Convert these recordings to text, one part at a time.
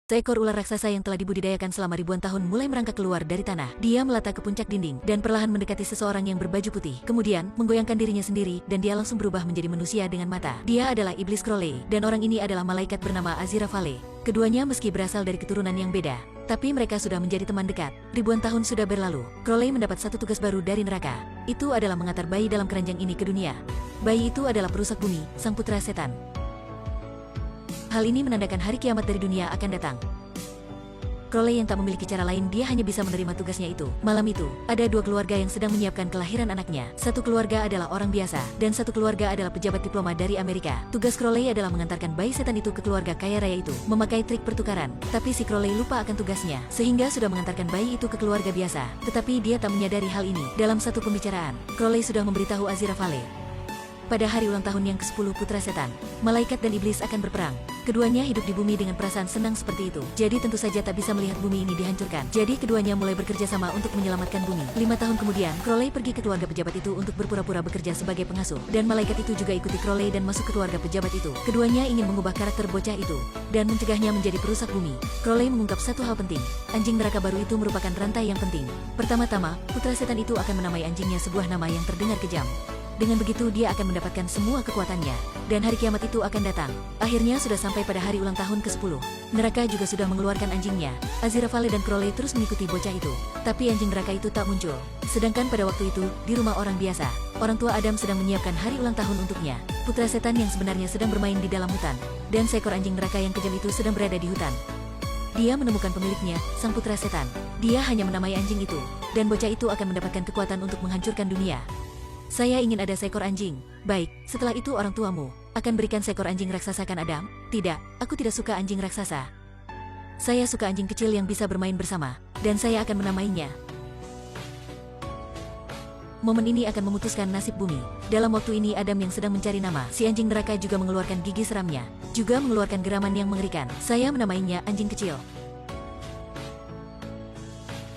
Seekor ular raksasa yang telah dibudidayakan selama ribuan tahun mulai merangkak keluar dari tanah. Dia melata ke puncak dinding dan perlahan mendekati seseorang yang berbaju putih. Kemudian, menggoyangkan dirinya sendiri dan dia langsung berubah menjadi manusia dengan mata. Dia adalah Iblis Crowley dan orang ini adalah malaikat bernama Aziraphale. Keduanya meski berasal dari keturunan yang beda, tapi mereka sudah menjadi teman dekat. Ribuan tahun sudah berlalu. Crowley mendapat satu tugas baru dari neraka. Itu adalah mengantar bayi dalam keranjang ini ke dunia. Bayi itu adalah perusak bumi, sang putra setan. Hal ini menandakan hari kiamat dari dunia akan datang. Crowley yang tak memiliki cara lain, dia hanya bisa menerima tugasnya itu. Malam itu, ada dua keluarga yang sedang menyiapkan kelahiran anaknya. Satu keluarga adalah orang biasa, dan satu keluarga adalah pejabat diploma dari Amerika. Tugas Crowley adalah mengantarkan bayi setan itu ke keluarga kaya raya itu, memakai trik pertukaran. Tapi si Crowley lupa akan tugasnya, sehingga sudah mengantarkan bayi itu ke keluarga biasa. Tetapi dia tak menyadari hal ini. Dalam satu pembicaraan, Crowley sudah memberitahu Aziraphale, pada hari ulang tahun yang ke-10 putra setan, malaikat dan iblis akan berperang. Keduanya hidup di bumi dengan perasaan senang seperti itu. Jadi tentu saja tak bisa melihat bumi ini dihancurkan. Jadi keduanya mulai bekerja sama untuk menyelamatkan bumi. 5 tahun kemudian, Crowley pergi ke keluarga pejabat itu untuk berpura-pura bekerja sebagai pengasuh. Dan malaikat itu juga ikuti Crowley dan masuk ke keluarga pejabat itu. Keduanya ingin mengubah karakter bocah itu dan mencegahnya menjadi perusak bumi. Crowley mengungkap satu hal penting. Anjing neraka baru itu merupakan rantai yang penting. Pertama-tama, putra setan itu akan menamai anjingnya sebuah nama yang terdengar kejam. Dengan begitu dia akan mendapatkan semua kekuatannya, dan hari kiamat itu akan datang. Akhirnya sudah sampai pada hari ulang tahun ke-10. Neraka juga sudah mengeluarkan anjingnya. Aziraphale dan Crowley terus mengikuti bocah itu. Tapi anjing neraka itu tak muncul. Sedangkan pada waktu itu, di rumah orang biasa, orang tua Adam sedang menyiapkan hari ulang tahun untuknya. Putra setan yang sebenarnya sedang bermain di dalam hutan, dan seekor anjing neraka yang kejam itu sedang berada di hutan. Dia menemukan pemiliknya, sang putra setan. Dia hanya menamai anjing itu, dan bocah itu akan mendapatkan kekuatan untuk menghancurkan dunia. Saya ingin ada seekor anjing. Baik, setelah itu orang tuamu akan berikan seekor anjing raksasa kan Adam? Tidak, aku tidak suka anjing raksasa. Saya suka anjing kecil yang bisa bermain bersama, dan saya akan menamainya. Momen ini akan memutuskan nasib bumi. Dalam waktu ini Adam yang sedang mencari nama, si anjing neraka juga mengeluarkan gigi seramnya, juga mengeluarkan geraman yang mengerikan. Saya menamainya anjing kecil.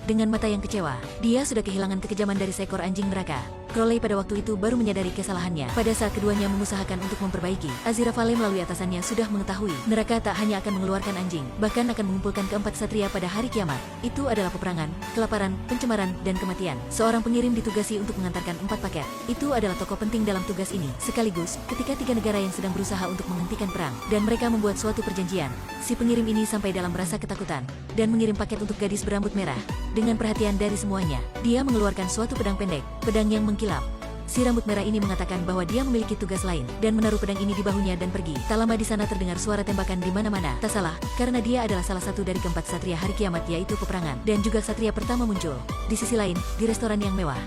Dengan mata yang kecewa, dia sudah kehilangan kekejaman dari seekor anjing neraka. Crowley pada waktu itu baru menyadari kesalahannya. Pada saat keduanya mengusahakan untuk memperbaiki, Aziraphale melalui atasannya sudah mengetahui neraka tak hanya akan mengeluarkan anjing, bahkan akan mengumpulkan keempat satria pada hari kiamat. Itu adalah peperangan, kelaparan, pencemaran, dan kematian. Seorang pengirim ditugasi untuk mengantarkan 4 paket. Itu adalah tokoh penting dalam tugas ini. Sekaligus, ketika 3 negara yang sedang berusaha untuk menghentikan perang, dan mereka membuat suatu perjanjian, si pengirim ini sampai dalam rasa ketakutan, dan mengirim paket untuk gadis berambut merah. Dengan perhatian dari semuanya, dia mengeluarkan suatu pedang pendek, pedang yang mengkilap. Si rambut merah ini mengatakan bahwa dia memiliki tugas lain, dan menaruh pedang ini di bahunya dan pergi. Tak lama di sana terdengar suara tembakan di mana-mana. Tak salah, karena dia adalah salah satu dari keempat satria hari kiamat, yaitu peperangan. Dan juga satria pertama muncul. Di sisi lain, di restoran yang mewah,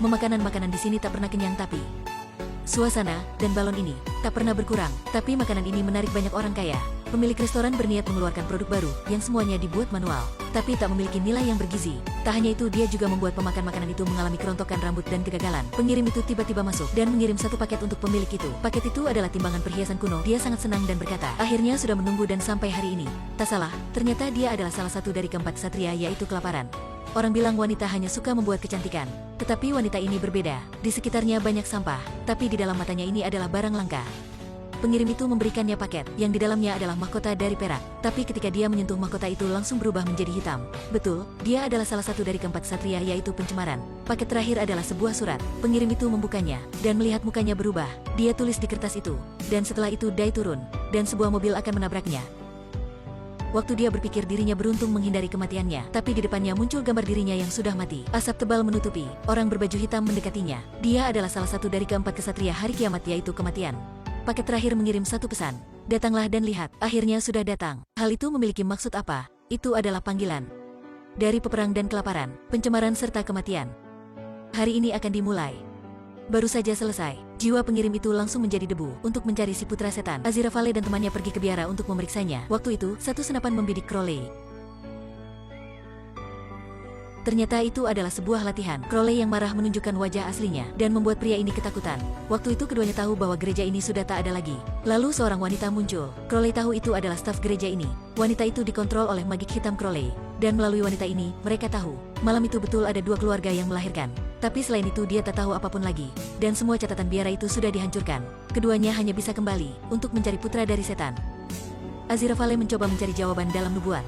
makanan-makanan di sini tak pernah kenyang, tapi suasana dan balon ini tak pernah berkurang. Tapi makanan ini menarik banyak orang kaya. Pemilik restoran berniat mengeluarkan produk baru yang semuanya dibuat manual, tapi tak memiliki nilai yang bergizi. Tak hanya itu, dia juga membuat pemakan makanan itu mengalami kerontokan rambut dan kegagalan. Pengirim itu tiba-tiba masuk dan mengirim satu paket untuk pemilik itu. Paket itu adalah timbangan perhiasan kuno. Dia sangat senang dan berkata, akhirnya sudah menunggu dan sampai hari ini. Tak salah, ternyata dia adalah salah satu dari keempat satria, yaitu kelaparan. Orang bilang wanita hanya suka membuat kecantikan, tetapi wanita ini berbeda. Di sekitarnya banyak sampah, tapi di dalam matanya ini adalah barang langka. Pengirim itu memberikannya paket, yang di dalamnya adalah mahkota dari perak. Tapi ketika dia menyentuh mahkota itu langsung berubah menjadi hitam. Betul, dia adalah salah satu dari keempat satria, yaitu pencemaran. Paket terakhir adalah sebuah surat. Pengirim itu membukanya, dan melihat mukanya berubah. Dia tulis di kertas itu, dan setelah itu Dai turun, dan sebuah mobil akan menabraknya. Waktu dia berpikir dirinya beruntung menghindari kematiannya, tapi di depannya muncul gambar dirinya yang sudah mati. Asap tebal menutupi, orang berbaju hitam mendekatinya. Dia adalah salah satu dari keempat kesatria hari kiamat, yaitu kematian. Paket terakhir mengirim satu pesan. Datanglah dan lihat, akhirnya sudah datang. Hal itu memiliki maksud apa? Itu adalah panggilan dari peperang dan kelaparan, pencemaran serta kematian. Hari ini akan dimulai. Baru saja selesai, jiwa pengirim itu langsung menjadi debu untuk mencari si putra setan. Aziraphale dan temannya pergi ke biara untuk memeriksanya. Waktu itu, satu senapan membidik Crowley. Ternyata itu adalah sebuah latihan. Crowley yang marah menunjukkan wajah aslinya dan membuat pria ini ketakutan. Waktu itu keduanya tahu bahwa gereja ini sudah tak ada lagi. Lalu seorang wanita muncul. Crowley tahu itu adalah staf gereja ini. Wanita itu dikontrol oleh magik hitam Crowley. Dan melalui wanita ini, mereka tahu malam itu betul ada 2 keluarga yang melahirkan. Tapi selain itu dia tak tahu apapun lagi. Dan semua catatan biara itu sudah dihancurkan. Keduanya hanya bisa kembali untuk mencari putra dari setan. Aziraphale mencoba mencari jawaban dalam nubuat.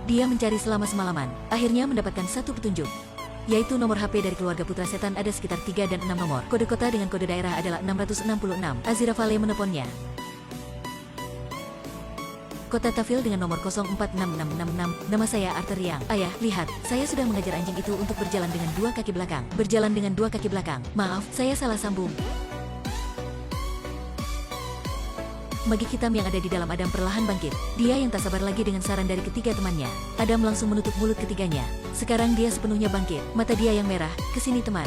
Dia mencari selama semalaman, akhirnya mendapatkan satu petunjuk, yaitu nomor HP dari keluarga Putra Setan ada sekitar 3 dan 6 nomor. Kode kota dengan kode daerah adalah 666. Aziraphale menelponnya. Kota Tafil dengan nomor 046666. Nama saya Arthur Yang. Ayah, lihat, saya sudah mengajar anjing itu untuk berjalan dengan 2 kaki belakang. Berjalan dengan 2 kaki belakang. Maaf, saya salah sambung. Magik hitam yang ada di dalam Adam perlahan bangkit. Dia yang tak sabar lagi dengan saran dari ketiga temannya. Adam langsung menutup mulut ketiganya. Sekarang dia sepenuhnya bangkit. Mata dia yang merah. Kesini teman.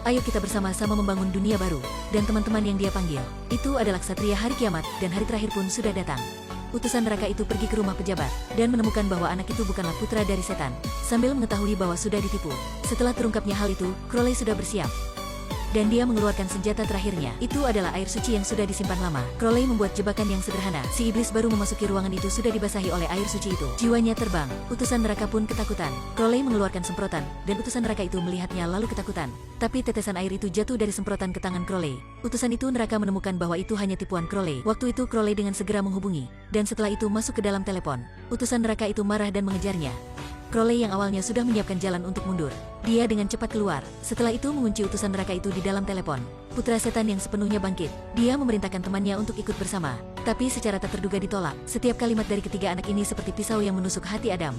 Ayo kita bersama-sama membangun dunia baru. Dan teman-teman yang dia panggil, itu adalah Ksatria Hari Kiamat, dan hari terakhir pun sudah datang. Utusan neraka itu pergi ke rumah pejabat, dan menemukan bahwa anak itu bukanlah putra dari setan, sambil mengetahui bahwa sudah ditipu. Setelah terungkapnya hal itu, Crowley sudah bersiap. Dan dia mengeluarkan senjata terakhirnya. Itu adalah air suci yang sudah disimpan lama. Crowley membuat jebakan yang sederhana. Si iblis baru memasuki ruangan itu sudah dibasahi oleh air suci itu. Jiwanya terbang. Utusan neraka pun ketakutan. Crowley mengeluarkan semprotan, dan utusan neraka itu melihatnya lalu ketakutan. Tapi tetesan air itu jatuh dari semprotan ke tangan Crowley. Utusan itu neraka menemukan bahwa itu hanya tipuan Crowley. Waktu itu Crowley dengan segera menghubungi, dan setelah itu masuk ke dalam telepon. Utusan neraka itu marah dan mengejarnya. Crowley yang awalnya sudah menyiapkan jalan untuk mundur, dia dengan cepat keluar. Setelah itu mengunci utusan neraka itu di dalam telepon. Putra setan yang sepenuhnya bangkit. Dia memerintahkan temannya untuk ikut bersama, tapi secara tak terduga ditolak. Setiap kalimat dari ketiga anak ini seperti pisau yang menusuk hati Adam.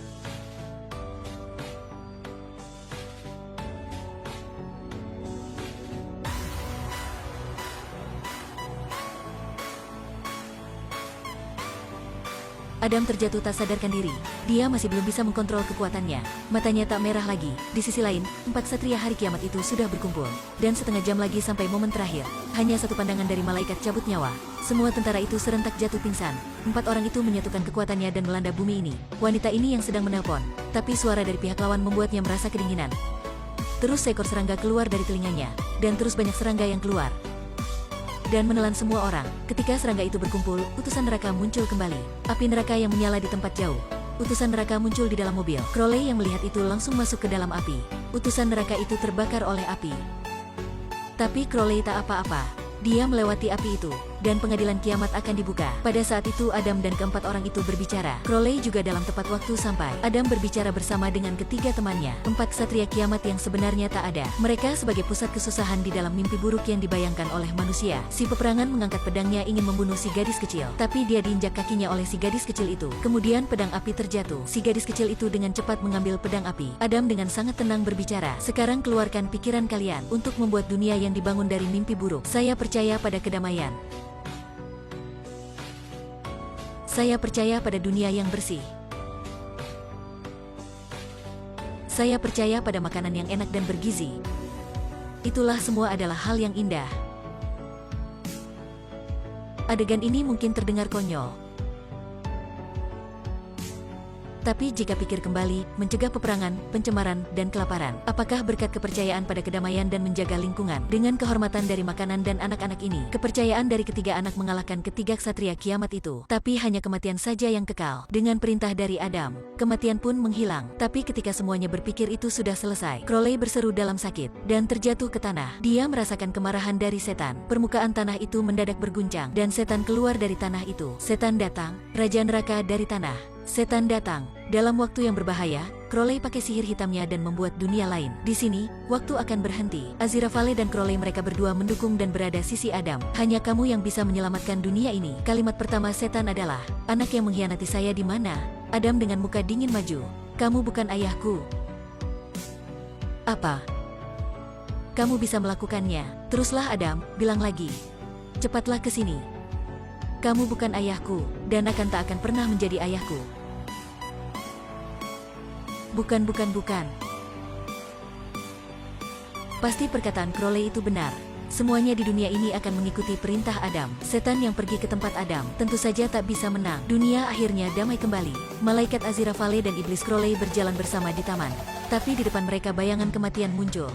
Adam terjatuh tak sadarkan diri. Dia masih belum bisa mengkontrol kekuatannya. Matanya tak merah lagi. Di sisi lain, 4 Ksatria Hari Kiamat itu sudah berkumpul. Dan setengah jam lagi sampai momen terakhir. Hanya satu pandangan dari malaikat cabut nyawa. Semua tentara itu serentak jatuh pingsan. 4 orang itu menyatukan kekuatannya dan melanda bumi ini. Wanita ini yang sedang menelpon. Tapi suara dari pihak lawan membuatnya merasa kedinginan. Terus seekor serangga keluar dari telinganya. Dan terus banyak serangga yang keluar dan menelan semua orang. Ketika serangga itu berkumpul, utusan neraka muncul kembali. Api neraka yang menyala di tempat jauh. Utusan neraka muncul di dalam mobil. Crowley yang melihat itu langsung masuk ke dalam api. Utusan neraka itu terbakar oleh api. Tapi Crowley tak apa-apa. Dia melewati api itu, dan pengadilan kiamat akan dibuka. Pada saat itu Adam dan keempat orang itu berbicara. Crowley juga dalam tepat waktu sampai. Adam berbicara bersama dengan ketiga temannya. 4 Ksatria Kiamat yang sebenarnya tak ada. Mereka sebagai pusat kesusahan di dalam mimpi buruk yang dibayangkan oleh manusia. Si peperangan mengangkat pedangnya ingin membunuh si gadis kecil, tapi dia diinjak kakinya oleh si gadis kecil itu. Kemudian pedang api terjatuh. Si gadis kecil itu dengan cepat mengambil pedang api. Adam dengan sangat tenang berbicara. Sekarang keluarkan pikiran kalian untuk membuat dunia yang dibangun dari mimpi buruk. Saya percaya pada kedamaian. Saya percaya pada dunia yang bersih. Saya percaya pada makanan yang enak dan bergizi. Itulah semua adalah hal yang indah. Adegan ini mungkin terdengar konyol. Tapi jika pikir kembali, mencegah peperangan, pencemaran, dan kelaparan. Apakah berkat kepercayaan pada kedamaian dan menjaga lingkungan? Dengan kehormatan dari makanan dan anak-anak ini, kepercayaan dari ketiga anak mengalahkan ketiga Ksatria Kiamat itu. Tapi hanya kematian saja yang kekal. Dengan perintah dari Adam, kematian pun menghilang. Tapi ketika semuanya berpikir itu sudah selesai, Crowley berseru dalam sakit, dan terjatuh ke tanah. Dia merasakan kemarahan dari setan. Permukaan tanah itu mendadak berguncang, dan setan keluar dari tanah itu. Setan datang, Raja Neraka dari tanah. Setan datang. Dalam waktu yang berbahaya, Crowley pakai sihir hitamnya dan membuat dunia lain. Di sini, waktu akan berhenti. Aziraphale dan Crowley mereka berdua mendukung dan berada sisi Adam. Hanya kamu yang bisa menyelamatkan dunia ini. Kalimat pertama setan adalah, anak yang mengkhianati saya di mana? Adam dengan muka dingin maju. Kamu bukan ayahku. Apa? Kamu bisa melakukannya. Teruslah Adam, bilang lagi. Cepatlah ke sini. Kamu bukan ayahku, dan tak akan pernah menjadi ayahku. Bukan. Pasti perkataan Crowley itu benar. Semuanya di dunia ini akan mengikuti perintah Adam. Setan yang pergi ke tempat Adam tentu saja tak bisa menang. Dunia akhirnya damai kembali. Malaikat Aziraphale dan iblis Crowley berjalan bersama di taman. Tapi di depan mereka bayangan kematian muncul.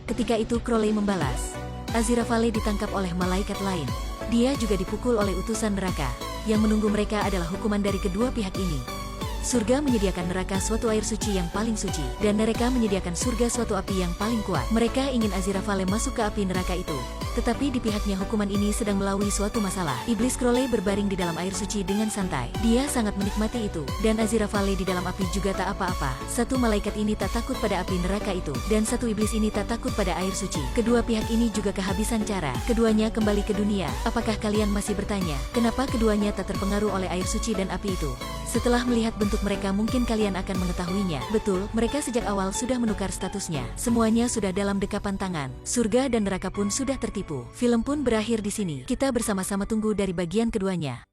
Ketika itu Crowley membalas. Aziraphale ditangkap oleh malaikat lain. Dia juga dipukul oleh utusan neraka. Yang menunggu mereka adalah hukuman dari kedua pihak ini. Surga menyediakan neraka suatu air suci yang paling suci, dan neraka menyediakan surga suatu api yang paling kuat. Mereka ingin Aziraphale masuk ke api neraka itu. Tetapi di pihaknya hukuman ini sedang melalui suatu masalah. Iblis Crowley berbaring di dalam air suci dengan santai. Dia sangat menikmati itu. Dan Aziraphale di dalam api juga tak apa-apa. Satu malaikat ini tak takut pada api neraka itu. Dan satu iblis ini tak takut pada air suci. Kedua pihak ini juga kehabisan cara. Keduanya kembali ke dunia. Apakah kalian masih bertanya, kenapa keduanya tak terpengaruh oleh air suci dan api itu? Setelah melihat bentuk mereka mungkin kalian akan mengetahuinya. Betul, mereka sejak awal sudah menukar statusnya. Semuanya sudah dalam dekapan tangan. Surga dan neraka pun sudah tertipu. Film pun berakhir di sini. Kita bersama-sama tunggu dari bagian keduanya.